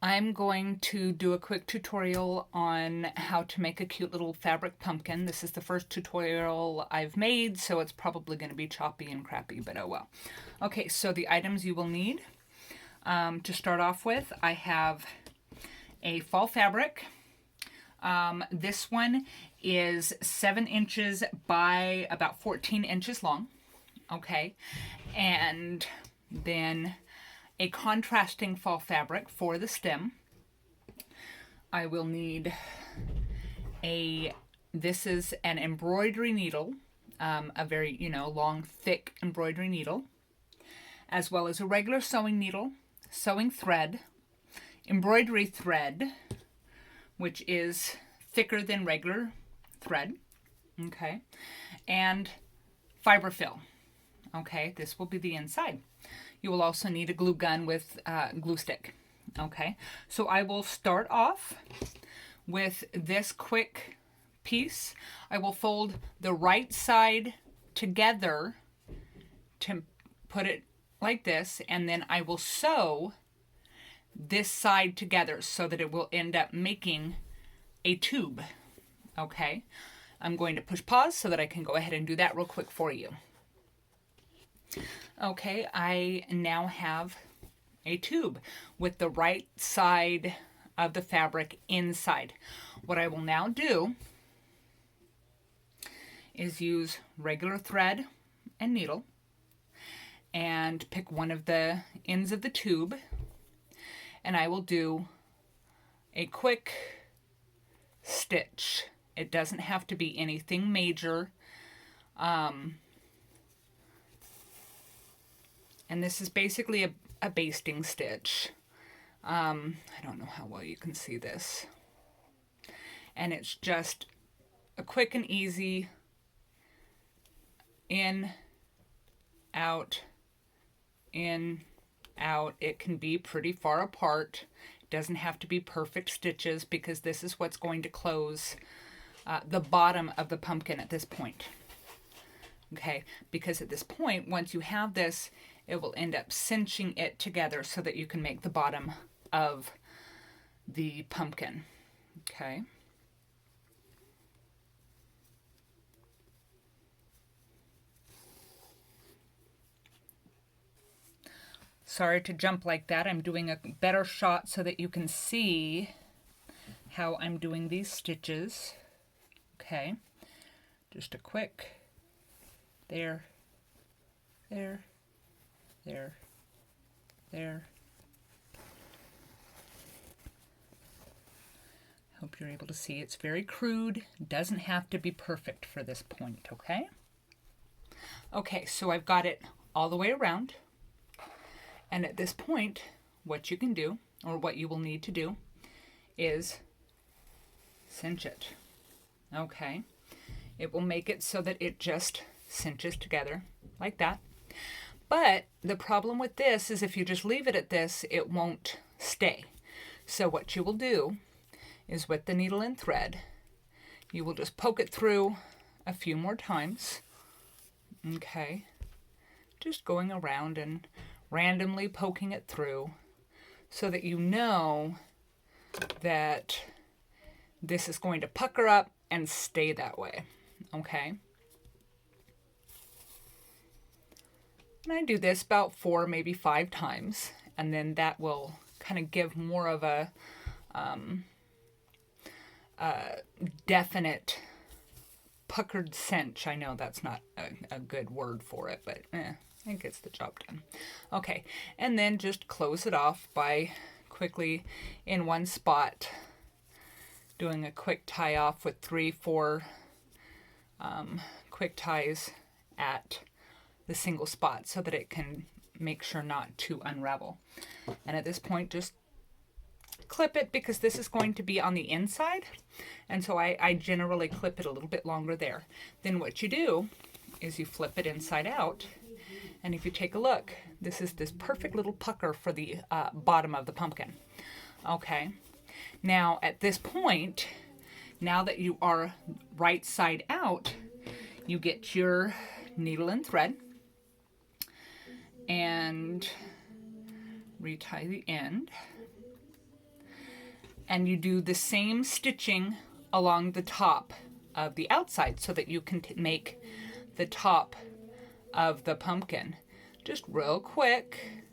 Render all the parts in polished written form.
I'm going to do a quick tutorial on how to make a cute little fabric pumpkin. This is the first tutorial I've made, so it's probably going to be choppy and crappy, but oh well. Okay, so the items you will need to start off with, I have a fall fabric. This one is 7 inches by about 14 inches long. Okay, and then a contrasting fall fabric for the stem. I will need this is an embroidery needle, a very, long, thick embroidery needle, as well as a regular sewing needle, sewing thread, embroidery thread, which is thicker than regular thread, okay, and fiberfill. Okay, this will be the inside. You will also need a glue gun with glue stick. Okay, so I will start off with this quick piece. I will fold the right side together to put it like this, and then I will sew this side together so that it will end up making a tube. Okay, I'm going to push pause so that I can go ahead and do that real quick for you. Okay, I now have a tube with the right side of the fabric inside. What I will now do is use regular thread and needle and pick one of the ends of the tube, and I will do a quick stitch. It doesn't have to be anything major. And this is basically a basting stitch. I don't know how well you can see this. And it's just a quick and easy in, out, in, out. It can be pretty far apart. It doesn't have to be perfect stitches because this is what's going to close the bottom of the pumpkin at this point. Okay, because at this point, once you have this, it will end up cinching it together so that you can make the bottom of the pumpkin. Okay. Sorry to jump like that. I'm doing a better shot so that you can see how I'm doing these stitches. Okay. Just a quick there, there, there, there. Hope you're able to see. It's very crude. Doesn't have to be perfect for this point, okay? Okay, so I've got it all the way around. And at this point, what you can do, or what you will need to do, is cinch it. Okay? It will make it so that it just cinches together like that. But the problem with this is if you just leave it at this, it won't stay. So what you will do is with the needle and thread, you will just poke it through a few more times. Okay, just going around and randomly poking it through so that you know that this is going to pucker up and stay that way. Okay. And I do this about 4, maybe 5 times, and then that will kind of give more of a definite puckered cinch. I know that's not a good word for it, but it gets the job done. Okay, and then just close it off by quickly in one spot doing a quick tie off with 3-4 quick ties at the single spot so that it can make sure not to unravel. And at this point, just clip it because this is going to be on the inside, and so I generally clip it a little bit longer there. Then what you do is you flip it inside out, and if you take a look, this is this perfect little pucker for the bottom of the pumpkin. Okay, now at this point, now that you are right side out, you get your needle and thread and retie the end. and you do the same stitching along the top of the outside so that you can make the top of the pumpkin. Just real quick,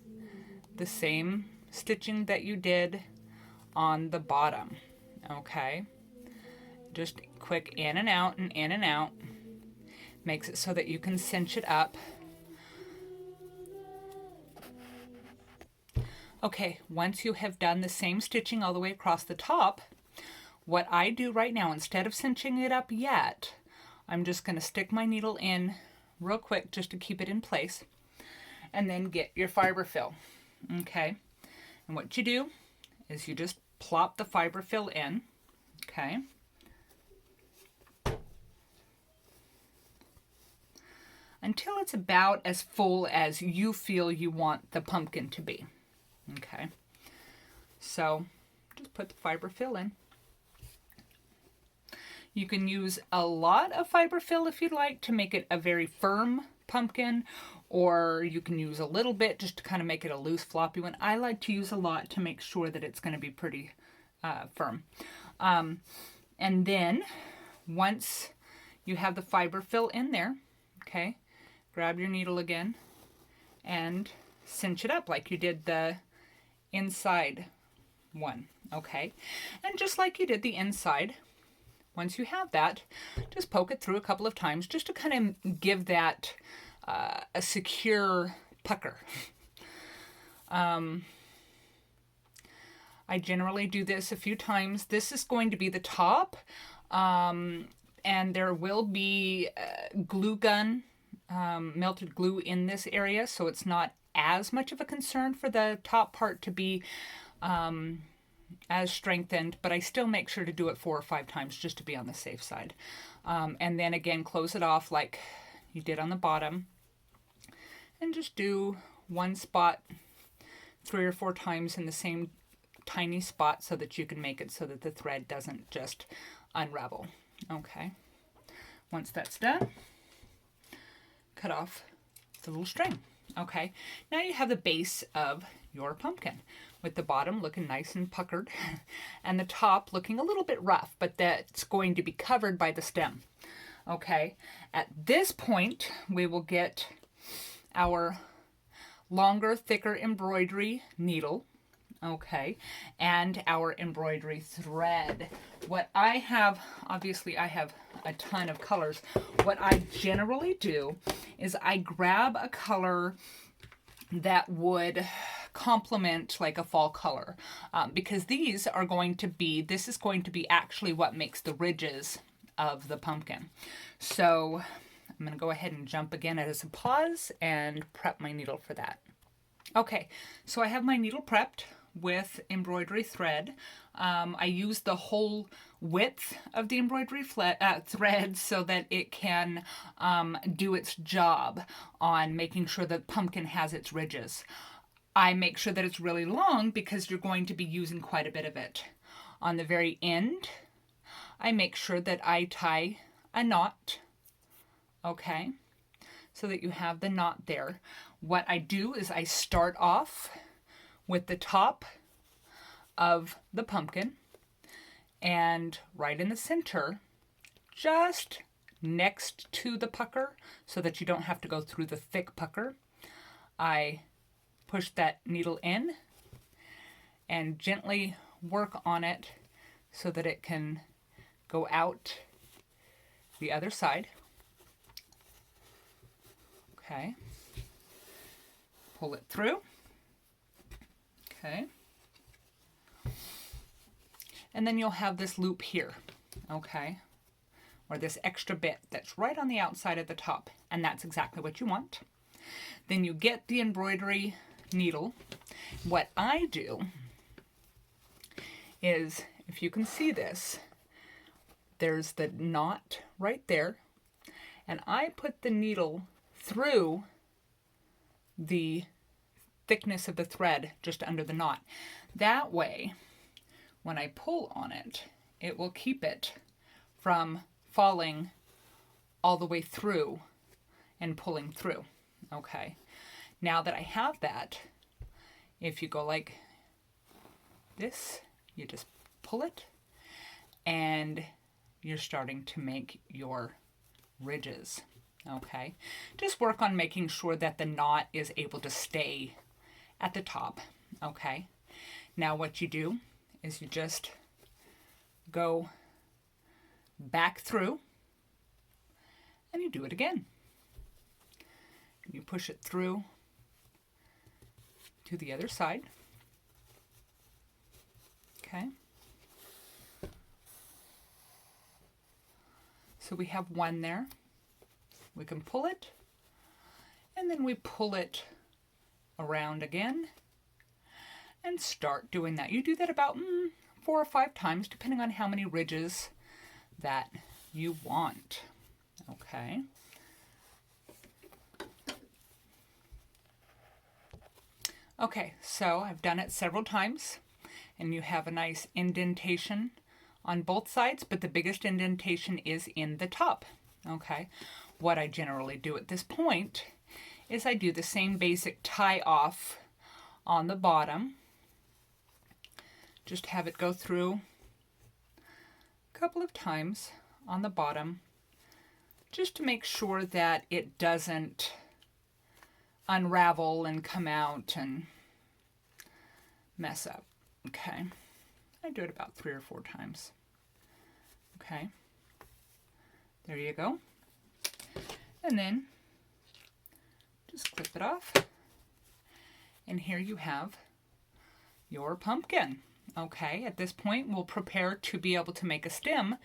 the same stitching that you did on the bottom, okay? Just quick in and out and in and out. Makes it so that you can cinch it up. Okay, once you have done the same stitching all the way across the top, what I do right now, instead of cinching it up yet, I'm just going to stick my needle in real quick just to keep it in place, and then get your fiber fill. Okay, and what you do is you just plop the fiber fill in. Okay, until it's about as full as you feel you want the pumpkin to be. Okay, so just put the fiber fill in. You can use a lot of fiber fill if you'd like to make it a very firm pumpkin, or you can use a little bit just to kind of make it a loose floppy one. I like to use a lot to make sure that it's going to be pretty firm. And then once you have the fiber fill in there, okay, grab your needle again and cinch it up like you did the inside one, okay? And just like you did the inside, once you have that, just poke it through a couple of times just to kind of give that a secure pucker. I generally do this a few times. This is going to be the top, and there will be glue gun, melted glue in this area, so it's not as much of a concern for the top part to be as strengthened, but I still make sure to do it 4 or 5 times just to be on the safe side. And then again, close it off like you did on the bottom, and just do one spot 3 or 4 times in the same tiny spot so that you can make it so that the thread doesn't just unravel. Okay, once that's done, cut off the little string. Okay, now you have the base of your pumpkin with the bottom looking nice and puckered and the top looking a little bit rough, but that's going to be covered by the stem. Okay, at this point we will get our longer, thicker embroidery needle, okay, and our embroidery thread. What I have, obviously I have a ton of colors. What I generally do is I grab a color that would complement like a fall color, because these are going to be, this is going to be actually what makes the ridges of the pumpkin. So I'm going to go ahead and jump again as a pause and prep my needle for that. Okay, so I have my needle prepped with embroidery thread. I use the whole width of the embroidery thread so that it can do its job on making sure that pumpkin has its ridges. I make sure that it's really long because you're going to be using quite a bit of it. On the very end, I make sure that I tie a knot, okay, so that you have the knot there. What I do is I start off with the top of the pumpkin, and right in the center, just next to the pucker, so that you don't have to go through the thick pucker, I push that needle in and gently work on it so that it can go out the other side. Okay. Pull it through. Okay. And then you'll have this loop here, okay, or this extra bit that's right on the outside of the top, and that's exactly what you want. Then you get the embroidery needle. What I do is, if you can see this, there's the knot right there, and I put the needle through the thickness of the thread just under the knot. That way, when I pull on it, it will keep it from falling all the way through and pulling through. Okay, now that I have that, if you go like this, you just pull it, and you're starting to make your ridges. Okay, just work on making sure that the knot is able to stay at the top. Okay, now what you do is you just go back through and you do it again. You push it through to the other side. Okay. So we have one there. We can pull it, and then we pull it around again and start doing that. You do that about 4 or 5 times, depending on how many ridges that you want. Okay. Okay, so I've done it several times, and you have a nice indentation on both sides, but the biggest indentation is in the top. Okay, what I generally do at this point is I do the same basic tie off on the bottom. Just have it go through a couple of times on the bottom, just to make sure that it doesn't unravel and come out and mess up. Okay, I do it about 3 or 4 times. Okay, there you go. And then just clip it off. And here you have your pumpkin. Okay, at this point we'll prepare to be able to make a stem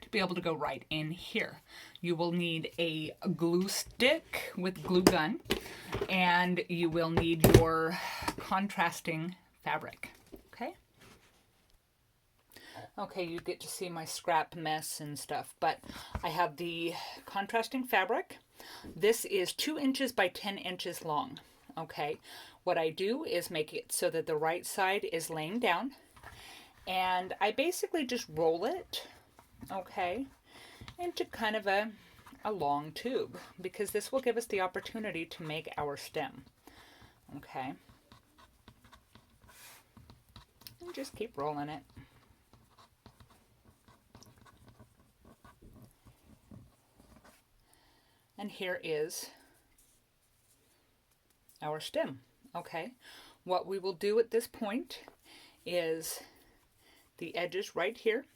to be able to go right in here. You will need a glue stick with glue gun, and you will need your contrasting fabric. Okay? Okay, you get to see my scrap mess and stuff, but I have the contrasting fabric. This is 2 inches by 10 inches long. Okay, what I do is make it so that the right side is laying down, and I basically just roll it, okay, into kind of a long tube, because this will give us the opportunity to make our stem. Okay, and just keep rolling it. And here is our stem. Okay, what we will do at this point is the edges right here.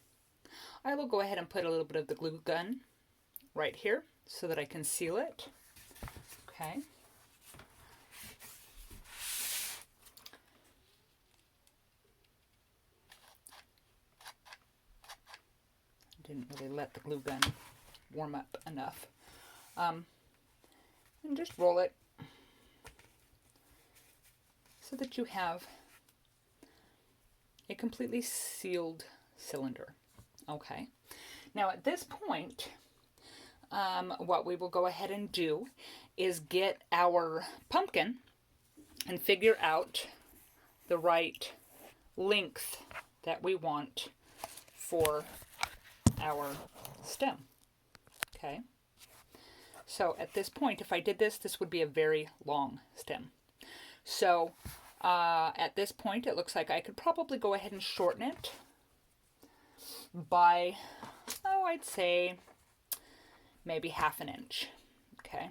I will go ahead and put a little bit of the glue gun right here so that I can seal it. Okay. Didn't really let the glue gun warm up enough. And just roll it so that you have a completely sealed cylinder. Okay. Now at this point, what we will go ahead and do is get our pumpkin and figure out the right length that we want for our stem. Okay. So at this point, if I did this, this would be a very long stem. So at this point, it looks like I could probably go ahead and shorten it by, I'd say maybe 1/2 inch. Okay.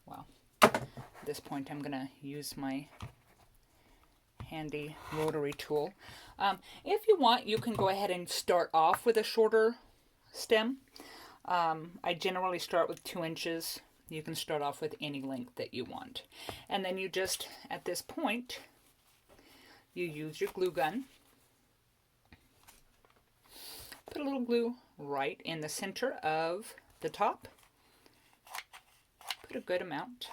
Well, at this point, I'm going to use my handy rotary tool. If you want, you can go ahead and start off with a shorter stem. I generally start with 2 inches. You can start off with any length that you want. And then you just, at this point, you use your glue gun. Put a little glue right in the center of the top. Put a good amount.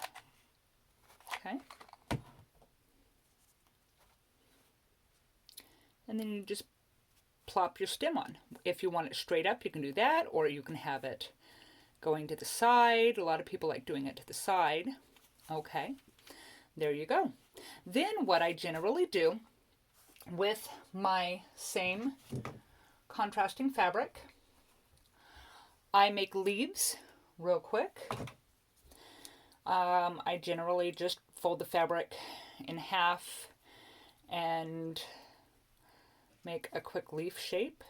Okay. And then you just plop your stem on. If you want it straight up, you can do that, or you can have it going to the side. A lot of people like doing it to the side. Okay, there you go. Then what I generally do with my same contrasting fabric, I make leaves real quick. I generally just fold the fabric in half and make a quick leaf shape.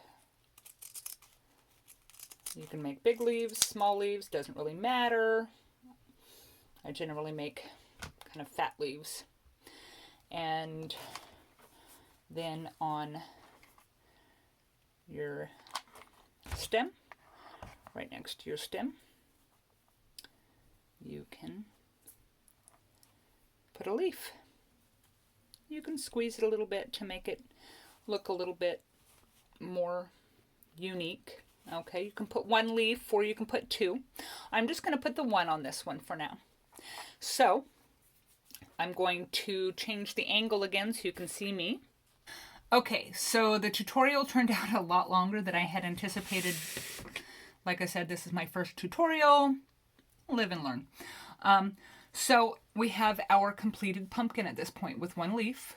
You can make big leaves, small leaves, doesn't really matter. I generally make kind of fat leaves. And then on your stem, right next to your stem, you can put a leaf. You can squeeze it a little bit to make it look a little bit more unique. Okay, you can put one leaf or you can put two. I'm just going to put the one on this one for now. So I'm going to change the angle again so you can see me. Okay, so the tutorial turned out a lot longer than I had anticipated. Like I said, this is my first tutorial. Live and learn. So we have our completed pumpkin at this point with one leaf.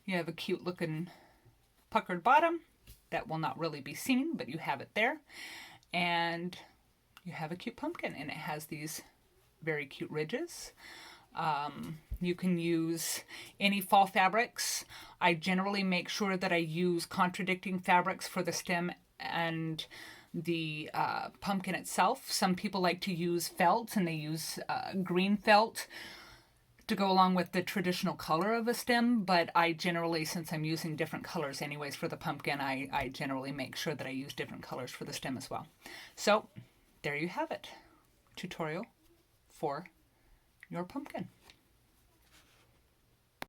You have a cute looking puckered bottom that will not really be seen, but you have it there. And you have a cute pumpkin, and it has these very cute ridges. You can use any fall fabrics. I generally make sure that I use contradicting fabrics for the stem and the pumpkin itself. Some people like to use felt, and they use green felt to go along with the traditional color of a stem, but I generally, since I'm using different colors anyways for the pumpkin, I generally make sure that I use different colors for the stem as well. So there you have it, tutorial for your pumpkin.